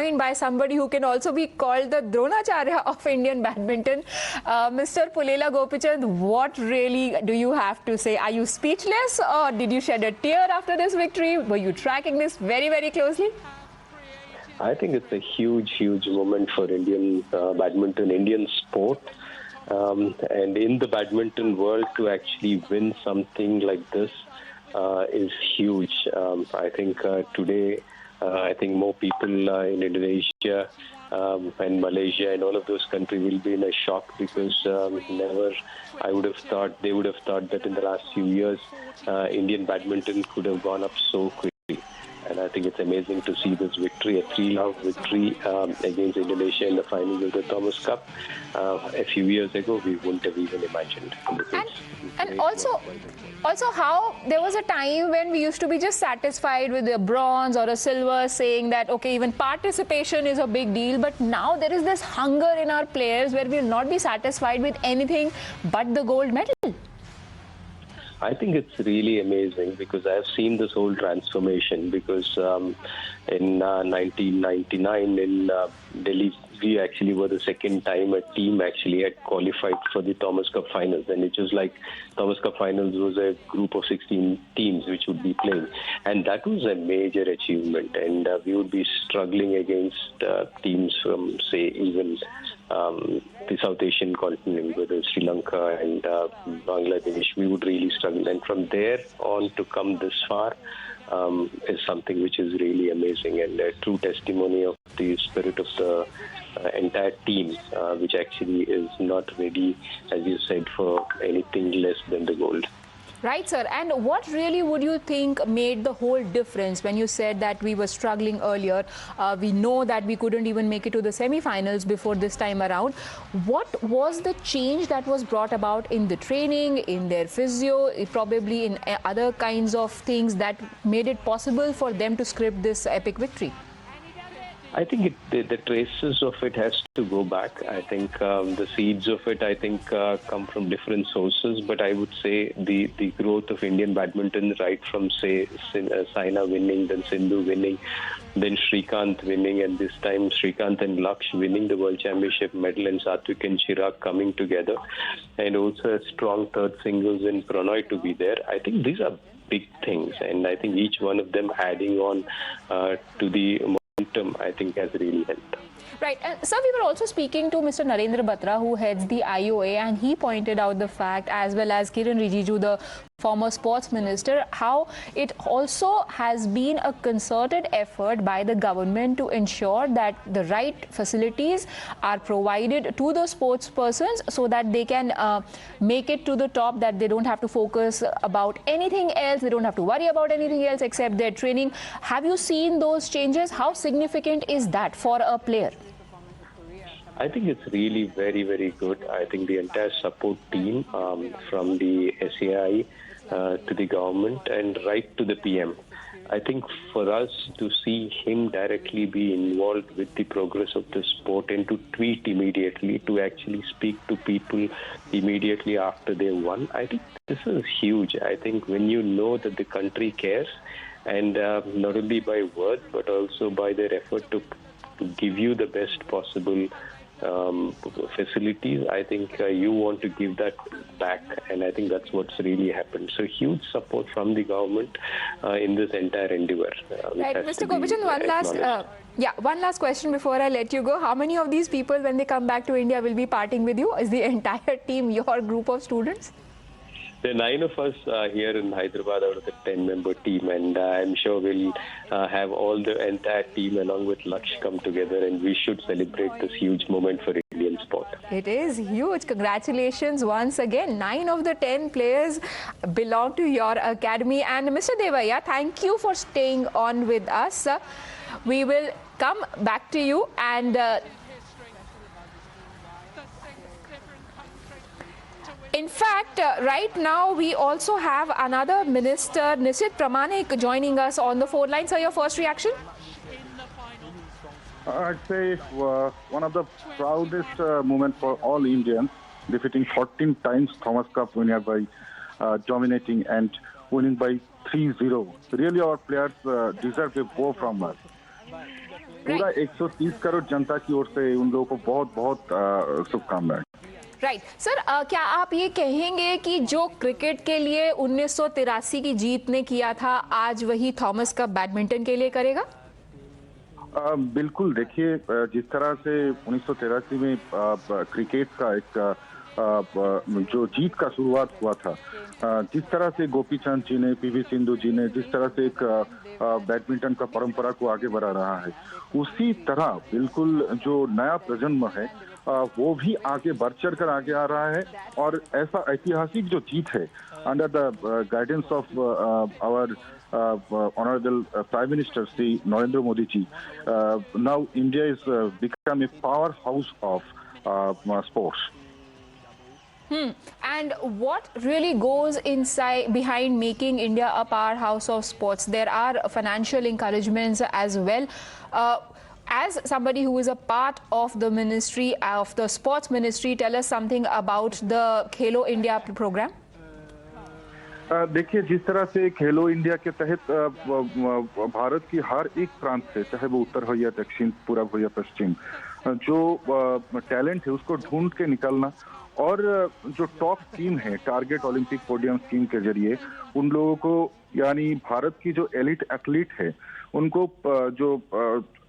joined by somebody who can also be called the Dronacharya of Indian badminton. Mr. Pullela Gopichand, what really do you have to say? Are you speechless, or did you shed a tear after this victory? Were you tracking this very, very closely? I think it's a huge, huge moment for Indian badminton, Indian sport. And in the badminton world, to actually win something like this is huge. I think today, I think more people in Indonesia and Malaysia and all of those countries will be in a shock, because never I would have thought, they would have thought that in the last few years, Indian badminton could have gone up so quickly. And I think it's amazing to see this victory, a 3-love victory against Indonesia in the finals of the Thomas Cup. A few years ago, we wouldn't have even imagined. And also how there was a time when we used to be just satisfied with a bronze or a silver, saying that, okay, even participation is a big deal. But now there is this hunger in our players where we will not be satisfied with anything but the gold medal. I think it's really amazing, because I've seen this whole transformation, because in 1999 in Delhi, we actually were the second time a team actually had qualified for the Thomas Cup finals. And it was like Thomas Cup finals was a group of 16 teams which would be playing. And that was a major achievement. And we would be struggling against teams from, say, even the South Asian continent, whether Sri Lanka and Bangladesh. We would really struggle. And from there on to come this far is something which is really amazing, and a true testimony of the spirit of the entire team, which actually is not ready, as you said, for anything less than the gold. Right, sir. And what really would you think made the whole difference when you said that we were struggling earlier? We know that we couldn't even make it to the semi-finals before this time around. What was the change that was brought about in the training, in their physio, probably in other kinds of things that made it possible for them to script this epic victory? I think the traces of it has to go back. I think the seeds of it, I think, come from different sources. But I would say the growth of Indian badminton, right from, say, Saina winning, then Sindhu winning, then Srikanth winning, and this time Srikanth and Lakshya winning the World Championship medal, and Satwik and Chirag coming together, and also a strong third singles in Pranoy to be there. I think these are big things, and I think each one of them adding on to the momentum, I think, has really helped. Right. And sir, we were also speaking to Mr. Narendra Batra, who heads the IOA, and he pointed out the fact, as well as Kiran Rijiju, the former sports minister, how it also has been a concerted effort by the government to ensure that the right facilities are provided to the sports persons so that they can make it to the top, that they don't have to focus about anything else, they don't have to worry about anything else except their training. Have you seen those changes? How significant is that for a player? I think it's really very, very good. I think the entire support team from the SAI to the government and right to the PM. I think for us to see him directly be involved with the progress of the sport and to tweet immediately, to actually speak to people immediately after they won, I think this is huge. I think when you know that the country cares, and not only by words but also by their effort to give you the best possible facilities, I think you want to give that back, and I think that's what's really happened. So huge support from the government in this entire endeavor. Right, Mr. Gopichand, one last question before I let you go. How many of these people, when they come back to India, will be partying with you? Is the entire team your group of students? There are 9 of us here in Hyderabad out of the 10-member team, and I'm sure we'll have all the entire team along with Lakshya come together, and we should celebrate this huge moment for Indian sport. It is huge. Congratulations once again. 9 of the 10 players belong to your academy. And Mr. Devaya, thank you for staying on with us. We will come back to you, and in fact, right now we also have another minister, Nisit Pramanik, joining us on the phone line. Sir, your first reaction? I'd say one of the proudest moments for all Indians, defeating 14 times Thomas Cup winner by dominating and winning by 3-0. Really, our players deserve a bow from us. पूरा 130 करोड़ जनता की ओर से उन लोगों को बहुत बहुत शुभकामनाएं। Right sir, क्या आप ये कहेंगे कि जो क्रिकेट के लिए 1983 की जीत ने किया था, आज वही थॉमस कप बैडमिंटन के लिए करेगा? बिल्कुल, देखिए जिस तरह से 1983 में क्रिकेट का एक जो जीत का शुरुआत हुआ था, जिस तरह से गोपीचंद जी ने, पीवी सिंधु जी ने जिस तरह से एक बैडमिंटन का परंपरा को आगे बढ़ा रहा है, उसी तरह बिल्कुल जो नया प्रजन्म है वो भी आगे बढ़ चढ़ कर आगे आ रहा है। और ऐसा ऐतिहासिक जो जीत है under the guidance of our Honorable Prime Minister Sri Narendra Modi ji, now India is become a powerhouse of sports. And what really goes inside behind making India a powerhouse of sports? There are financial encouragements as well. As somebody who is a part of the ministry, of the sports ministry, tell us something about the Khelo India program. देखिए, जिस तरह से खेलो India के तहत भारत की हर एक प्रांत से, चाहे वो उत्तर हो या दक्षिण, पूरब हो या पश्चिम, जो टैलेंट है उसको ढूंढ के निकलना, और जो टॉप टीम है टारगेट ओलंपिक पोडियम स्कीम के जरिए उन लोगों को, यानी भारत की जो एलिट एथलीट है उनको जो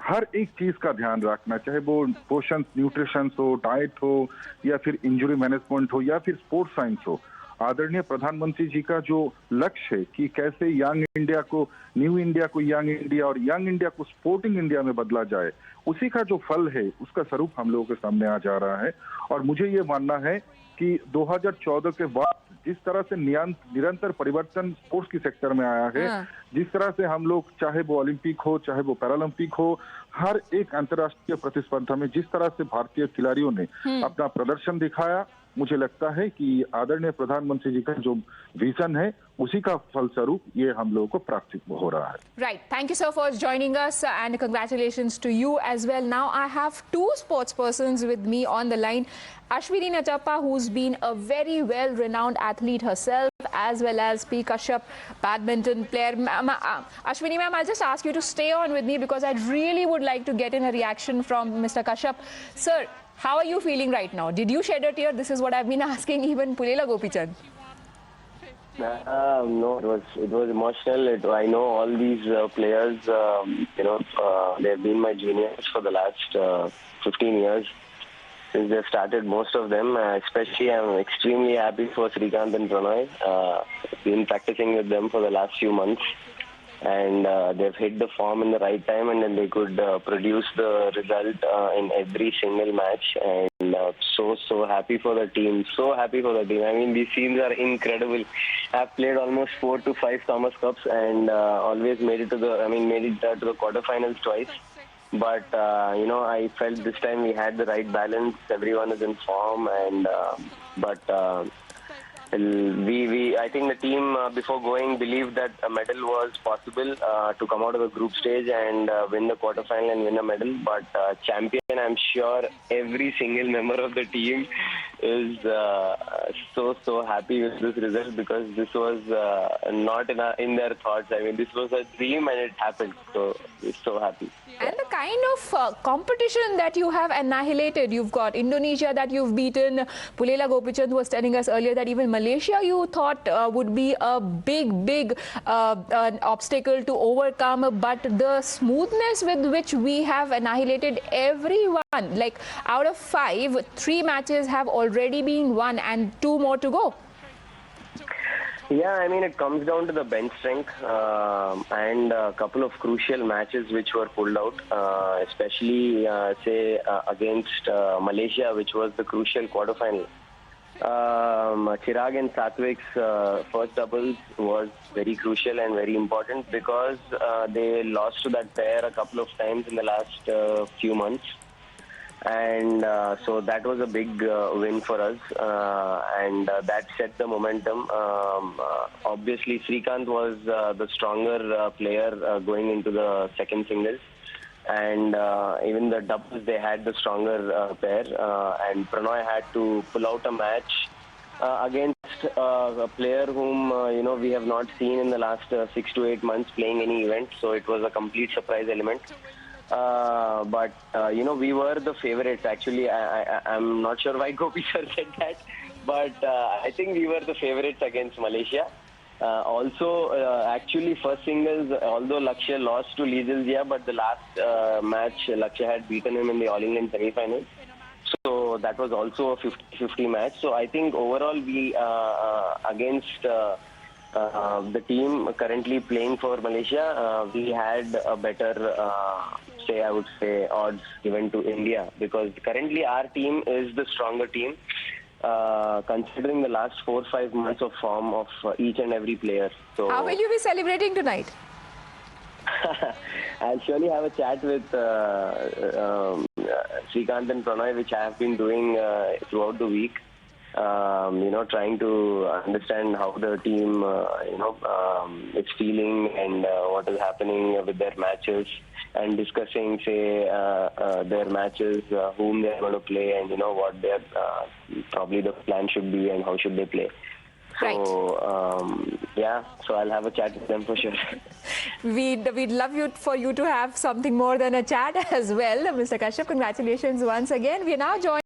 हर एक चीज का ध्यान रखना, चाहे वो पोषण न्यूट्रिशन हो, डाइट हो, या फिर इंजरी मैनेजमेंट हो, या फिर स्पोर्ट्स साइंस हो, आदरणीय प्रधानमंत्री जी का जो लक्ष्य है कि कैसे यंग इंडिया को, न्यू इंडिया को यंग इंडिया और यंग इंडिया को स्पोर्टिंग इंडिया में बदला जाए, उसी का जो फल है उसका स्वरूप हम लोगों के सामने आ जा रहा है। और मुझे ये मानना है कि 2014 के बाद जिस तरह से निरंतर परिवर्तन स्पोर्ट्स की सेक्टर में आया है, जिस तरह से हम लोग, चाहे वो ओलंपिक हो चाहे वो पैरालंपिक हो, हर एक अंतर्राष्ट्रीय प्रतिस्पर्धा में जिस तरह से भारतीय खिलाड़ियों ने अपना प्रदर्शन दिखाया, मुझे लगता है कि आदरणीय प्रधानमंत्री जी का जो विजन है उसी का फलस्वरूप ये हम लोगों को प्राप्त हो रहा है। Right. Thank you, sir, for joining us, and congratulations to you as well. Now I have two sports persons with me on the line. Ashwini Natappa, who's been a very well-renowned athlete herself, as well as P. Kashyap, badminton player. Ashwini ma'am, I'll just ask you to stay on with me because I really would like to get in a reaction from Mr. Kashyap. Sir, how are you feeling right now? Did you shed a tear? This is what I've been asking even Pullela Gopichand. No, it was emotional. I know all these players. They've been my juniors for the last 15 years since they've started. Most of them, especially, I'm extremely happy for Srikanth and Pranay. Been practicing with them for the last few months, and they've hit the form in the right time, and then they could produce the result in every single match. And so happy for the team. So happy for the team. I mean, these teams are incredible. I've played almost 4 to 5 Thomas Cups and always made it to the quarterfinals twice. But I felt this time we had the right balance. Everyone is in form, and I think the team before going believed that a medal was possible to come out of the group stage and win the quarterfinal and win a medal. But champion, I'm sure every single member of the team is so happy with this result, because this was not in their thoughts. I mean, this was a dream and it happened. So we're so happy. And the kind of competition that you have annihilated, you've got Indonesia that you've beaten. Pullela Gopichand was telling us earlier that even Malaysia you thought would be a big obstacle to overcome, but the smoothness with which we have annihilated everyone, like out of 5, 3 matches have already been won and 2 more to go. Yeah, I mean, it comes down to the bench strength and a couple of crucial matches which were pulled out, especially, against Malaysia, which was the crucial quarterfinal. Chirag and Satwik's first doubles was very crucial and very important, because they lost to that pair a couple of times in the last few months. And so that was a big win for us, and that set the momentum. Obviously, Srikanth was the stronger player going into the second singles, and even the doubles, they had the stronger pair, and Pranay had to pull out a match against a player whom we have not seen in the last 6 to 8 months playing any event, so it was a complete surprise element. But we were the favorites. Actually, I'm not sure why Gopi sir said that, but I think we were the favorites against Malaysia. Actually, first singles, although Lakshya lost to Lee Zilzia, but the last match, Lakshya had beaten him in the All England semi-finals. So that was also a 50-50 match. So I think overall we, against the team currently playing for Malaysia, we had a better, I would say, odds given to India, because currently our team is the stronger team. Considering the last 4-5 months of form of each and every player. So how will you be celebrating tonight? I'll surely have a chat with Srikanth and Pranay, which I have been doing throughout the week. Trying to understand how the team, is feeling and what is happening with their matches, and discussing, their matches, whom they're going to play, and what their probably the plan should be and how should they play. Right. So I'll have a chat with them for sure. We'd love for you to have something more than a chat as well, Mr. Kashyap. Congratulations once again. We are now joined